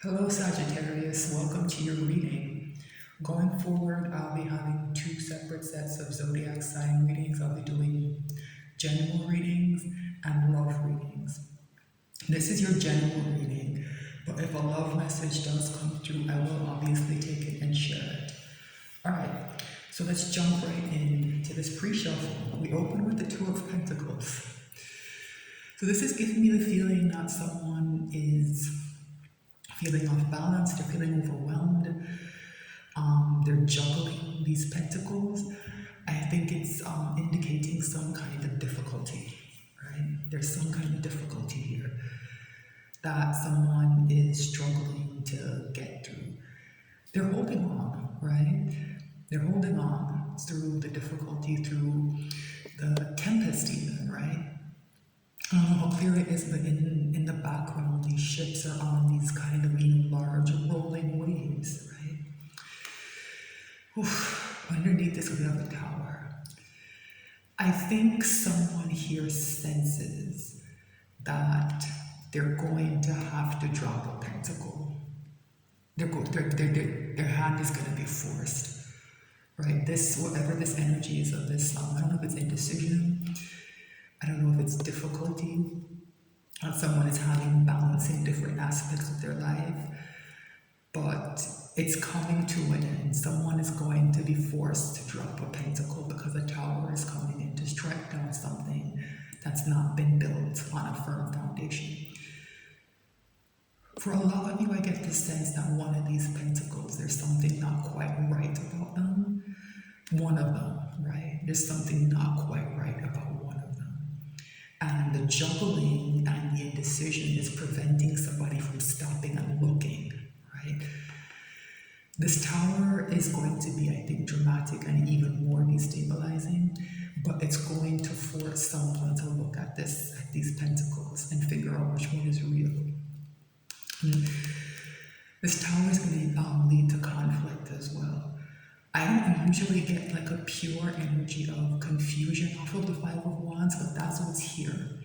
Hello, Sagittarius. Welcome to your reading. Going forward, I'll be having two separate sets of zodiac sign readings. I'll be doing general readings and love readings. This is your general reading, but if a love message does come through, I will obviously take it and share it. All right, so let's jump right into this pre-shuffle. We open with the Two of Pentacles. So this is giving me the feeling that someone is feeling off balance, they're feeling overwhelmed, they're juggling these pentacles. I think it's indicating some kind of difficulty, right? There's some kind of difficulty here that someone is struggling to get through. They're holding on, right? They're holding on through the difficulty, through the tempest even, right? I don't know how clear it is, but in the background, these ships are on these kind of large rolling waves, right? Oof. Underneath this, we have a tower. I think someone here senses that they're going to have to drop a pentacle. Their hand is going to be forced, right? This, whatever this energy is of this, I don't know if it's indecision. I don't know if it's difficulty. Someone is having balancing different aspects of their life, but it's coming to an end. Someone is going to be forced to drop a pentacle because a tower is coming in to strike down something that's not been built on a firm foundation. For a lot of you, I get the sense that one of these pentacles, there's something not quite right about them. One of them, right? There's something not quite right about one of them. And the juggling and the indecision is preventing somebody from stopping and looking, right? This tower is going to be, I think, dramatic and even more destabilizing, but it's going to force someone to look at these pentacles and figure out which one is real. This tower is going to lead to conflict as well. I don't usually get like a pure energy of confusion off of the Five of Wands, but that's what's here.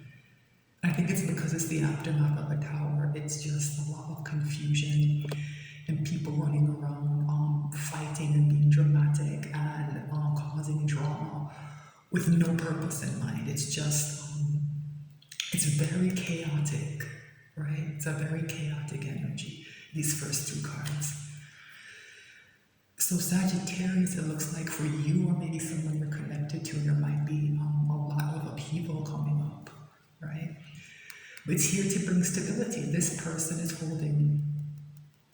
I think it's because it's the aftermath of a tower. It's just a lot of confusion and people running around fighting and being dramatic and causing drama with no purpose in mind. It's just, it's very chaotic, right? It's a very chaotic energy, these first two cards. So Sagittarius, it looks like for you or maybe someone you're connected to, there might be a lot of upheaval coming up, right? But it's here to bring stability. This person is holding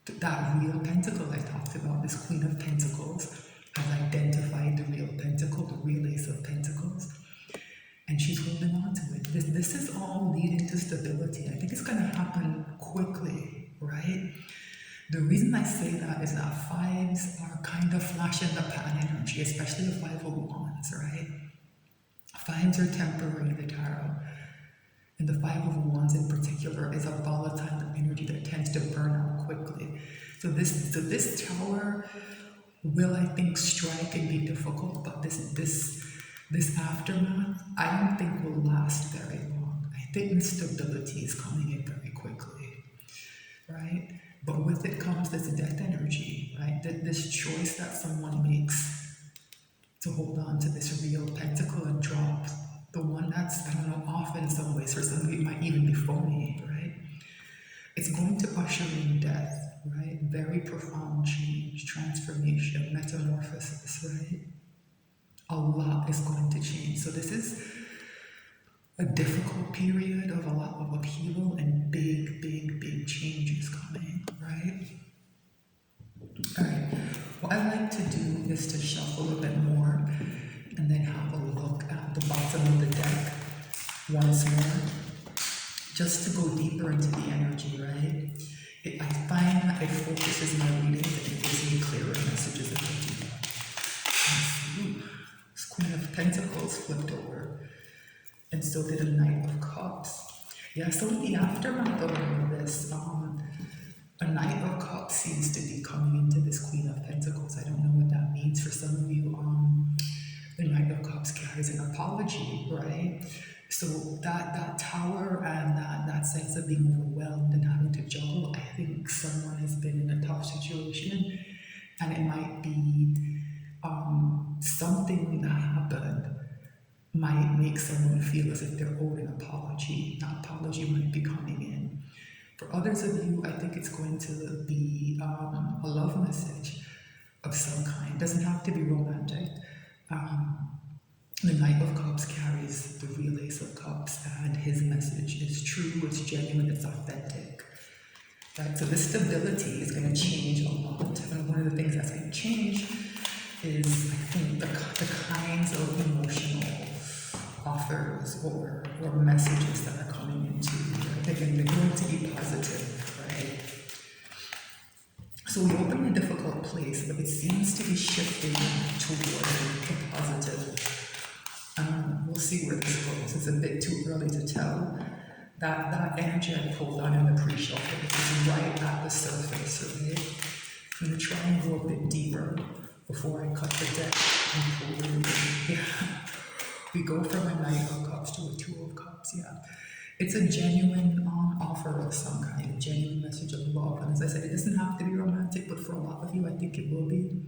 that real pentacle I talked about. This Queen of Pentacles has identified the real pentacle, the real Ace of Pentacles, and she's holding on to it. This is all leading to stability. I think it's going to happen quickly, right? The reason I say that is that fives are kind of flash in the pan energy, especially the Five of Wands, right? Fives are temporary, the tarot. And the Five of Wands in particular is a volatile energy that tends to burn out quickly. So this tower will, I think, strike and be difficult, but this aftermath, I don't think will last very long. I think the stability is coming in very quickly, right? But with it comes this death energy, right? This choice that someone makes to hold on to this real pentacle and drop the one that's, I don't know, off in some ways. For some of you, it might even be phony, right? It's going to usher in death, right? Very profound change, transformation, metamorphosis, right? A lot is going to change. So this is a difficult period of a lot of upheaval and big changes coming, right? All right, what I like to do is to shuffle a bit more and then have a look at the bottom of the deck once more, just to go deeper into the energy, right? I find that it focuses my readings and it gives me clearer messages if I do that. This Queen of Pentacles flipped over, and so did a Knight of Cups. Yeah, so in the aftermath of all of this, a Knight of Cups seems to be coming into this Queen of Pentacles. I don't know what that means for some of you. The Knight of Cups carries an apology, right? So that tower and that sense of being overwhelmed and having to juggle, I think week someone has been in a tough situation, and it might be something that happened might make someone feel as if they're owed an apology. That apology might be coming in. For others of you, I think it's going to be a love message of some kind. It doesn't have to be romantic. The Knight of Cups carries the real Ace of Cups, and his message is true, it's genuine, it's authentic. Right? So this stability is going to change a lot. And one of the things that's going to change is, I think, the kinds of emotional offers or messages that are coming into you. Again, they're going to be positive, right? So we open in a difficult place, but it seems to be shifting toward the positive. We'll see where this goes. It's a bit too early to tell. That energy I pulled on in the pre-show is right at the surface, right? I'm going to try and go a bit deeper before I cut the deck and pull it. Yeah. We go from a Knight of Cups to a Two of Cups, yeah. It's a genuine offer of some kind, a genuine message of love. And as I said, it doesn't have to be romantic, but for a lot of you, I think it will be.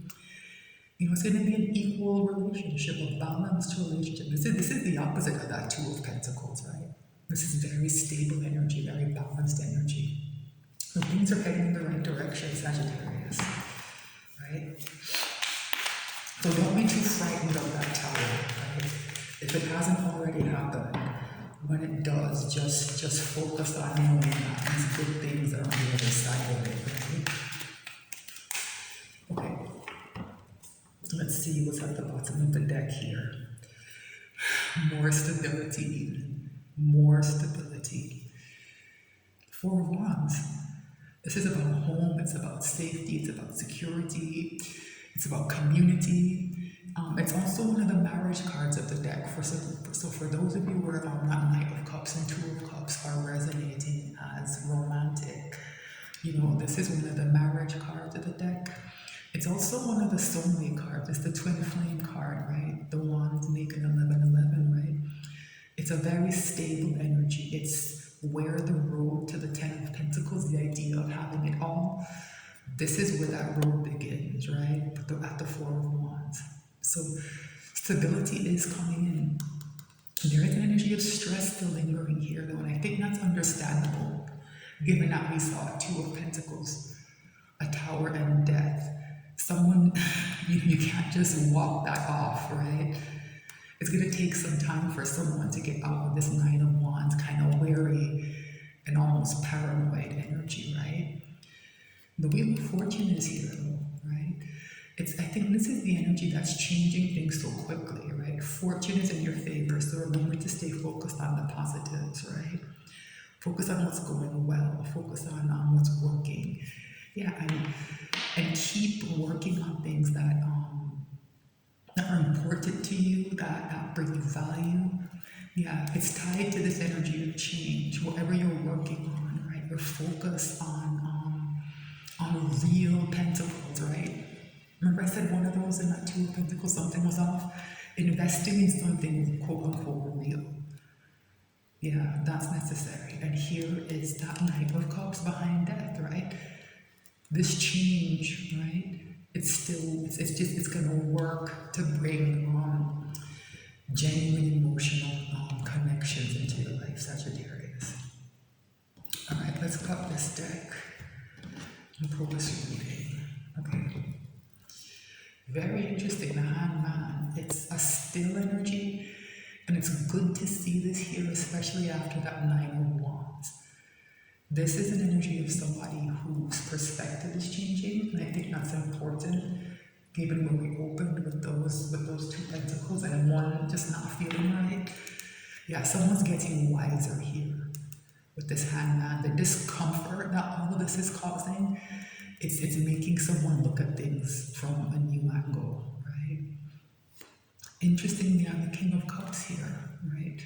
You know, it's going to be an equal relationship, a balanced relationship. This is the opposite of that Two of Pentacles, right? This is very stable energy, very balanced energy. So things are heading in the right direction, Sagittarius, right? So don't be too frightened of that tower, right? If it hasn't already happened, when it does, just focus on knowing that these good things are on the other side of it, right? Okay. Let's see what's at the bottom of the deck here. More stability, more stability. Four of Wands. This is about home, it's about safety, it's about security, it's about community. It's also one of the marriage cards of the deck. So for those of you where that Knight of Cups and Two of Cups are resonating as romantic, you know, this is one of the marriage cards of the deck. It's also one of the soulmate cards. It's the twin flame card, right? The wands make an 11-11, right? It's a very stable energy. It's where the road to the Ten of Pentacles, the idea of having it all, this is where that road begins, right? At the Four of Wands. So stability is coming in. There is an energy of stress still lingering here, though, and I think that's understandable, given that we saw Two of Pentacles, a Tower, and Death. Someone, you can't just walk that off, right? It's going to take some time for someone to get out of this Nine of Wands, kind of wary and almost paranoid energy, right? The Wheel of Fortune is here, though, right? I think this is the energy that's changing things so quickly, right? Fortune is in your favor, so remember to stay focused on the positives, right? Focus on what's going well, focus on what's working. Yeah, and keep working on things that are important to you, that bring you value. Yeah, it's tied to this energy of change, whatever you're working on, right? You're focused on real pentacles, right? Remember I said one of those in that Two of Pentacles, something was off? Investing in something quote unquote real. Yeah, that's necessary. And here is that Knight of Cups behind Death, right? This change, right? It's gonna work to bring genuine emotional connections into your life, Sagittarius. All right, let's cut this deck and pull this reading. Okay. Very interesting, the Hangman. It's a still energy, and it's good to see this here, especially after that Nine of Wands. This is an energy of somebody whose perspective is changing, and I think that's important, given when we opened with those Two Pentacles and one just not feeling right. Yeah, someone's getting wiser here with this Hangman. The discomfort that all of this is causing, it's making someone look at things from a new angle, right? Interestingly, I'm the King of Cups here, right?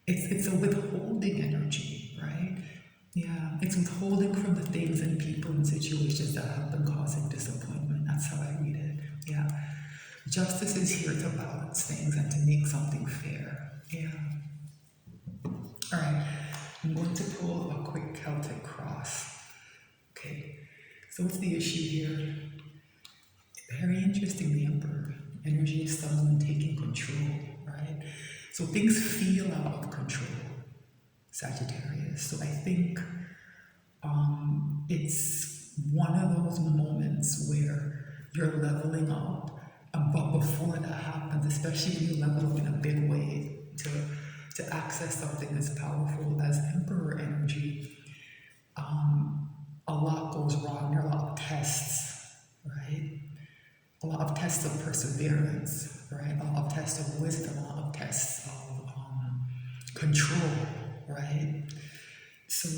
It's a withholding energy, right? Yeah, it's withholding from the things and people and situations that have been causing disappointment. That's how I read it. Yeah. Justice is here to balance things and to make something fair. Yeah. All right. I'm going to pull a quick Celtic cross. Okay. So what's the issue here? Very interesting, the Emperor. Energy of someone taking control, right? So things feel out of control, Sagittarius. So I think it's one of those moments where you're leveling up, but before that happens, especially when you level up in a big way to access something as powerful as Emperor energy, a lot goes wrong. There are a lot of tests, right? A lot of tests of perseverance, right? A lot of tests of wisdom, a lot of tests of control, right? So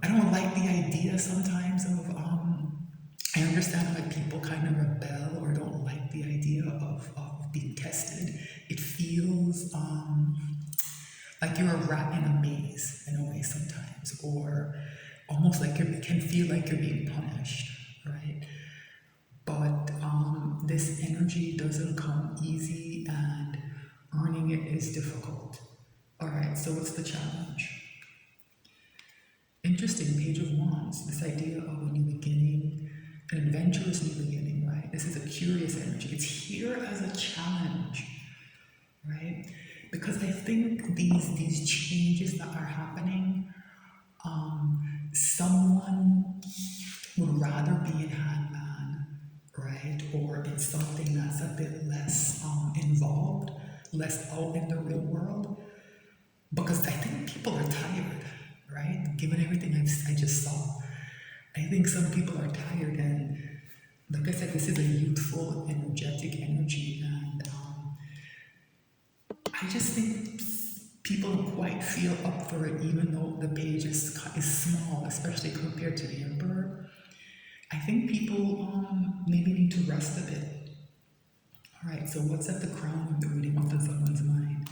I don't like the idea sometimes of I understand why people kind of rebel or don't like the idea of being tested. It feels like you're a rat in a maze in a way sometimes, or almost like it can feel like you're being punished, right? But this energy doesn't come easy, and earning it is difficult. All right, so what's the challenge? Interesting, Page of Wands, this idea of a new beginning, an adventurous new beginning, right? This is a curious energy. It's here as a challenge, right? Because I think these changes that are happening, someone would rather be in Handman, right? Or in something that's a bit less involved, less out in the real world. Because I think people are tired, right? Given everything I just saw. I think some people are tired, and like I said, this is a youthful, energetic energy, and I just think people don't quite feel up for it, even though the page is small, especially compared to the Emperor. I think people maybe need to rest a bit. All right, so what's at the crown of the reading? What does someone's mind?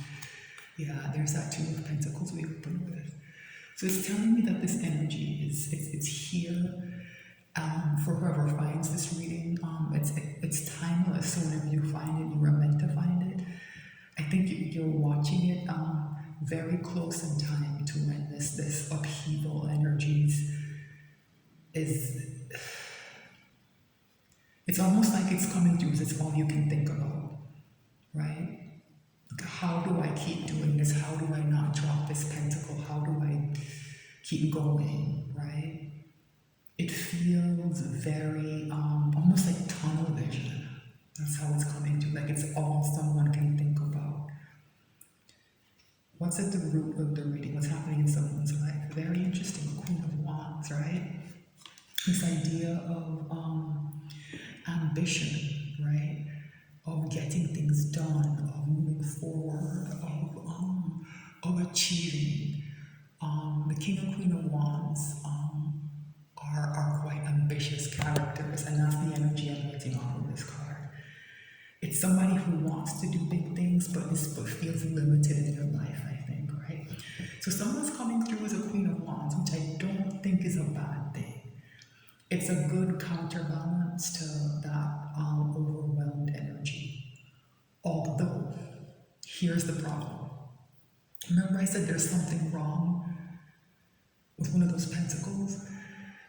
Yeah, there's that Two of Pentacles we opened with. So it's telling me that this energy it's here for whoever finds this reading. It's timeless. So whenever you find it, you are meant to find it. I think you're watching it very close in time to when this upheaval energies is. It's almost like it's coming through. It's all you can think about, right? How do I keep doing this? How do I not drop this pentacle? How do I keep going, right? It feels very, almost like tunnel vision. That's how it's coming to, like it's all someone can think about. What's at the root of the reading? What's happening in someone's life? Very interesting, Queen of Wands, right? This idea of ambition, right? Of getting things done, of moving forward, of achieving. The King and Queen of Wands are quite ambitious characters, and that's the energy I'm getting off of this card. It's somebody who wants to do big things, but feels limited in their life, I think, right? So someone's coming through as a Queen of Wands, which I don't think is a bad thing. It's a good counterbalance to that overwhelmed energy. Although, here's the problem. Remember I said there's something wrong with one of those pentacles?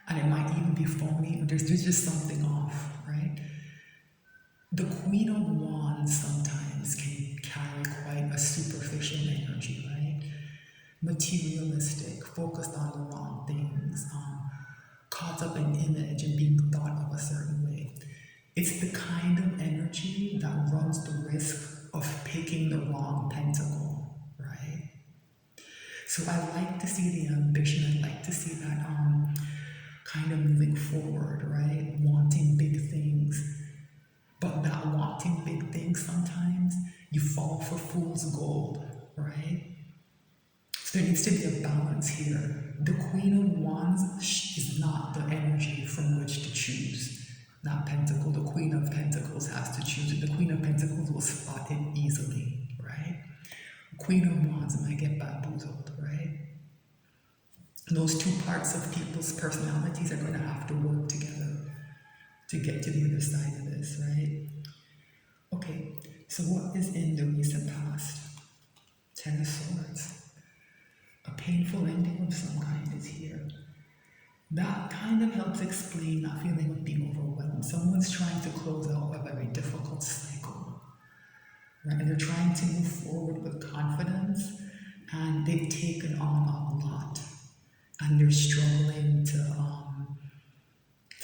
And it might even be phony, or there's just something off, right? The Queen of Wands sometimes can carry quite a superficial energy, right? Materialistic, focused on the wrong things, caught up in image and being thought of a certain way. It's the kind of energy that runs the risk of picking the wrong pentacle, right? So I like to see the ambition, I like to see that kind of moving forward, right? Wanting big things. But that wanting big things, sometimes you fall for fool's gold, right? So there needs to be a balance here. The Queen of Wands is not the energy from which to choose. Not Pentacle. The Queen of Pentacles has to choose it. The Queen of Pentacles will spot it easily, right? Queen of Wands might get bamboozled, right? Those two parts of people's personalities are going to have to work together to get to the other side of this, right? Okay, so what is in the recent past? Ten of Swords. A painful ending of some kind is here. That kind of helps explain that feeling of being overwhelmed. Someone's trying to close out a very difficult cycle, right? And they're trying to move forward with confidence, and they've taken on a lot, and they're struggling to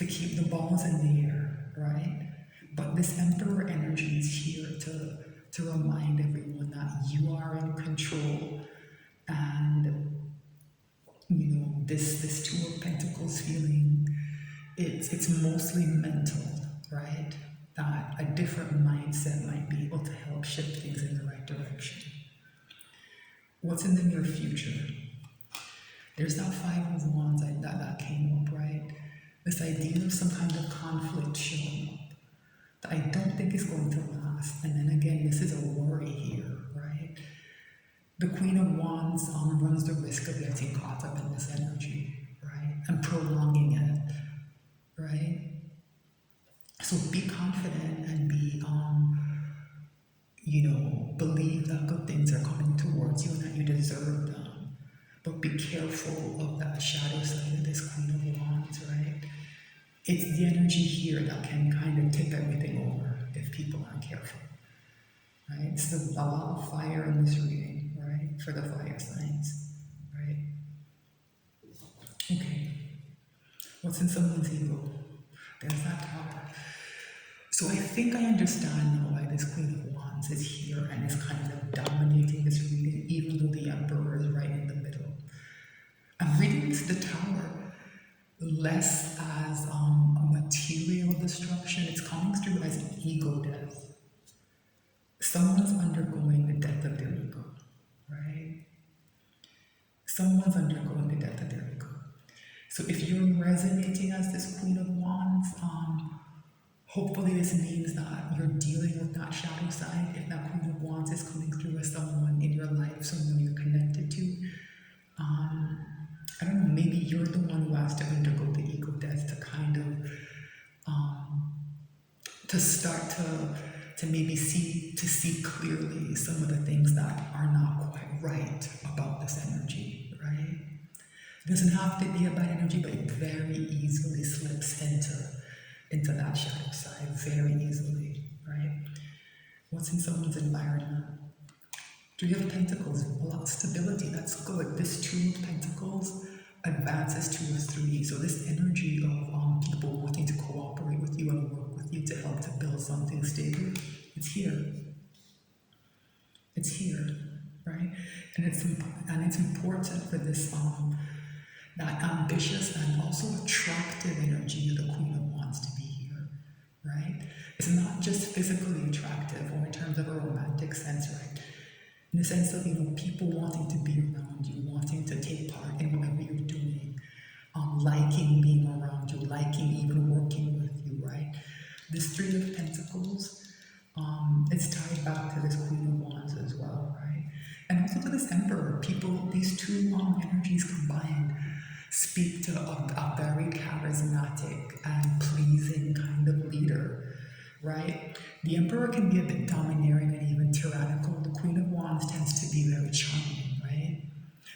keep the balls in the air, right? But this Emperor energy is here to remind everyone that you are in control, and this Two of Pentacles feeling, it's mostly mental, right? That a different mindset might be able to help shift things in the right direction. What's in the near future? There's that Five of Wands that came up, right? This idea of some kind of conflict showing up that I don't think is going to last. And then again, this is a worry here, right? The Queen of Wands runs the risk of getting caught up in this energy, right? And prolonging it, right? So be confident and believe that good things are coming towards you and that you deserve them. But be careful of that shadow side of this Queen of Wands, right? It's the energy here that can kind of tip everything over if people aren't careful, right? It's a lot of fire in this reading, right? For the fire signs, right? Okay. What's in someone's ego? There's that Tower. So I think I understand now why this Queen of Wands is here and is kind of dominating this reading, even though the Emperor is right in the middle. I'm reading the Tower less as a material destruction. It's coming through as an ego death. Someone's undergoing the death of their ego, right? Someone's undergoing the death of their ego. So if you're resonating as this Queen of Wands, hopefully this means that you're dealing with that shadow side. If that Queen of Wands is coming through as someone in your life, someone you're connected to, I don't know, maybe you're the one who has to undergo the ego death to kind of, to start to maybe see clearly some of the things that are not quite right about this energy, right? It doesn't have to be a bad energy, but it very easily slips into that shadow side, very easily, right? What's in someone's environment? Three of Pentacles, a lot of stability, that's good. This Two of Pentacles advances to a three. So this energy of people wanting to cooperate with you and work with you to help to build something stable, it's here. It's here, right? And it's important for this that ambitious and also attractive energy of the Queen of Wands to be here, right? It's not just physically attractive or in terms of a romantic sense, right? In the sense of, people wanting to be around you, wanting to take part in whatever you're doing, liking being around you, liking even working with you, right? This Three of Pentacles, it's tied back to this Queen of Wands as well, right? And also to this Emperor. These two energies combined speak to a very charismatic and pleasing kind of leader, right? The Emperor can be a bit domineering and even tyrannical. The Queen of Wands tends to be very charming, right?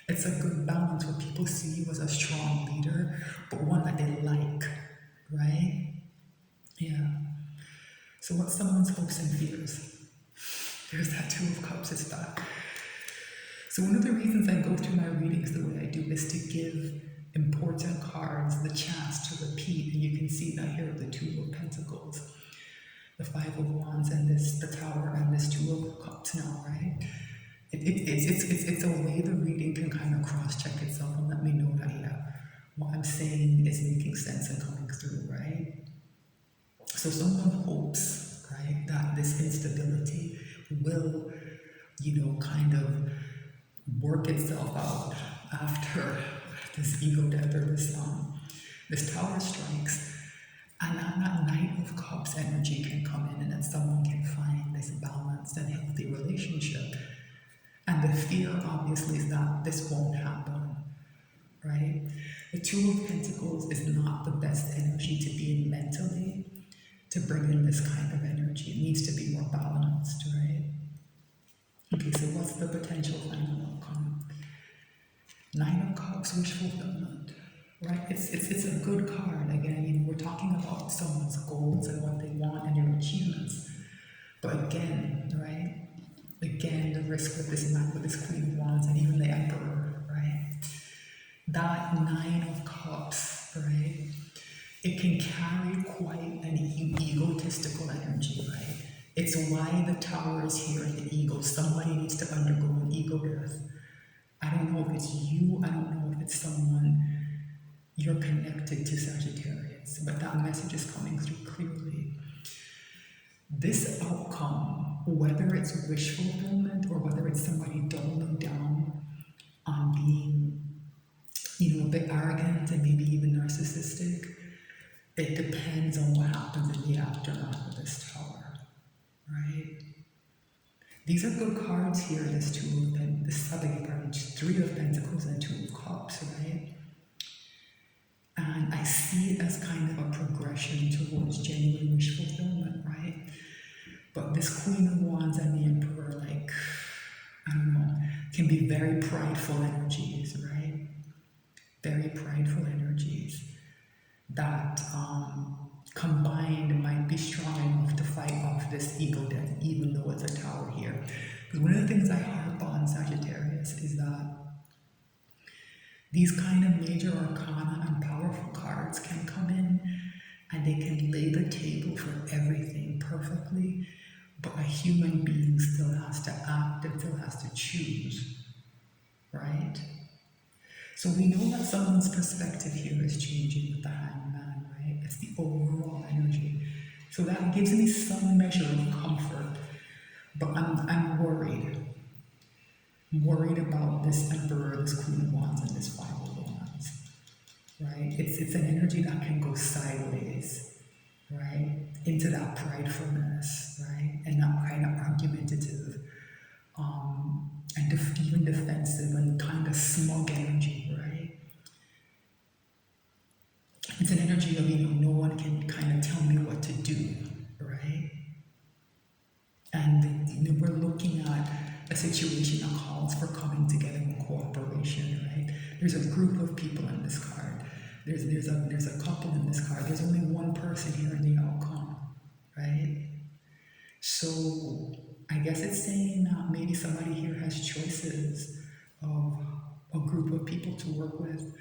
It's a good balance where people see you as a strong leader, but one that they like, right? Yeah. So what's someone's hopes and fears? There's that Two of Cups is back. So one of the reasons I go through my readings the way I do is to give important cards the chance to repeat, and you can see that here with the Two of Pentacles, the Five of Wands, and the Tower, and this Two of Cups now, right? It's a way the reading can kind of cross-check itself and let me know that, yeah, what I'm saying is making sense and coming through, right? So someone hopes, right, that this instability will, kind of work itself out after this ego death or this Tower strikes. And that Knight of Cups energy can come in, and that someone can find this balanced and healthy relationship. And the fear, obviously, is that this won't happen, right? The Two of Pentacles is not the best energy to be in mentally to bring in this kind of energy. It needs to be more balanced, right? Okay, so what's the potential final outcome? Nine of Cups, wish fulfillment. right? It's a good card. Again, we're talking about someone's goals and what they want and their achievements. But again, right? Again, the risk with this man, with this Queen of Wands, and even the Emperor, right? That Nine of Cups, right? It can carry quite an egotistical energy, right? It's why the Tower is here in the ego. Somebody needs to undergo an ego death. I don't know if it's you, I don't know if it's someone you're connected to, Sagittarius, but that message is coming through clearly. This outcome, whether it's wish fulfillment or whether it's somebody doubling down on being, a bit arrogant and maybe even narcissistic, it depends on what happens in the aftermath of this Tower, right? These are good cards here, this Three of Pentacles and Two of Cups, right? And I see it as kind of a progression towards genuine wish fulfillment, right? But this Queen of Wands and the Emperor, I don't know, can be very prideful energies, right? Very prideful energies that combined might be strong enough to fight off this ego death, even though it's a Tower here. Because one of the things I harp on, Sagittarius, is that these kind of major arcana and powerful cards can come in and they can lay the table for everything perfectly, but a human being still has to act and still has to choose, right? So we know that someone's perspective here is changing with the Hangman, right? It's the overall energy. So that gives me some measure of comfort, but I'm worried. I'm worried about this Emperor, this Queen of Wands, and this Five of Wands, right? It's an energy that can go sideways, right? Into that pridefulness, right? And that kind of argumentative, and even defensive and kind of smug energy, right? It's an energy of, no one can kind of tell me what to do, right? And, we're looking at a situation that calls for coming together in cooperation, right? There's a group of people in this card. There's a couple in this card. There's only one person here in the outcome, right? So I guess it's saying that maybe somebody here has choices of a group of people to work with,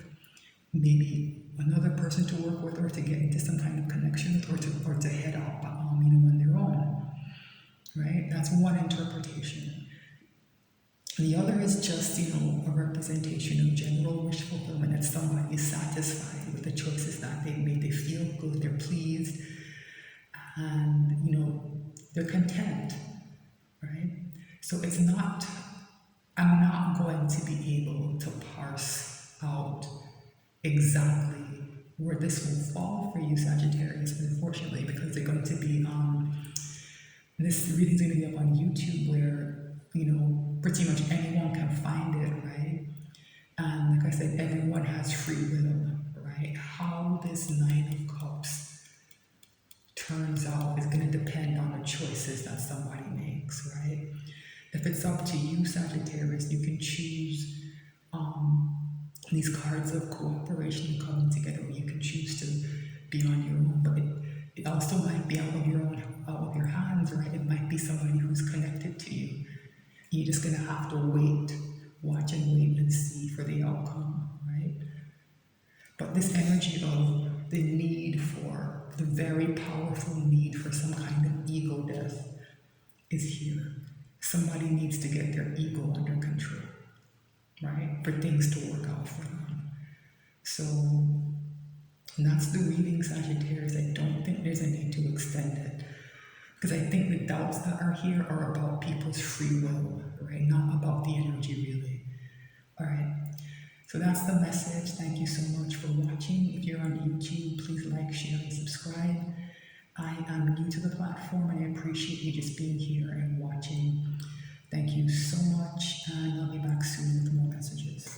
maybe another person to work with, or to get into some kind of connection with, or to head out, on their own, right? That's one interpretation. The other is just, a representation of general wish fulfillment, that somebody is satisfied with the choices that they made. They feel good, they're pleased, and, they're content, right? So I'm not going to be able to parse out exactly where this will fall for you, Sagittarius, unfortunately, because they're going to be, this reading's going to be up on YouTube, where, pretty much anyone can find it, right? And like I said, everyone has free will, right? How this Nine of Cups turns out is going to depend on the choices that somebody makes, right? If it's up to you, Sagittarius, you can choose these cards of cooperation and coming together, or you can choose to be on your own, but it also might be out of your hands, right? It might be somebody who's connected to you. You're just going to have to watch and wait and see for the outcome, right? But this energy of the need for, the very powerful need for some kind of ego death is here. Somebody needs to get their ego under control, right? For things to work out for them. So that's the reading, Sagittarius. I don't think there's a need to extend it, because I think the doubts that are here are about people's free will, right? Not about the energy, really. All right. So that's the message. Thank you so much for watching. If you're on YouTube, please like, share, and subscribe. I am new to the platform, and I appreciate you just being here and watching. Thank you so much, and I'll be back soon with more messages.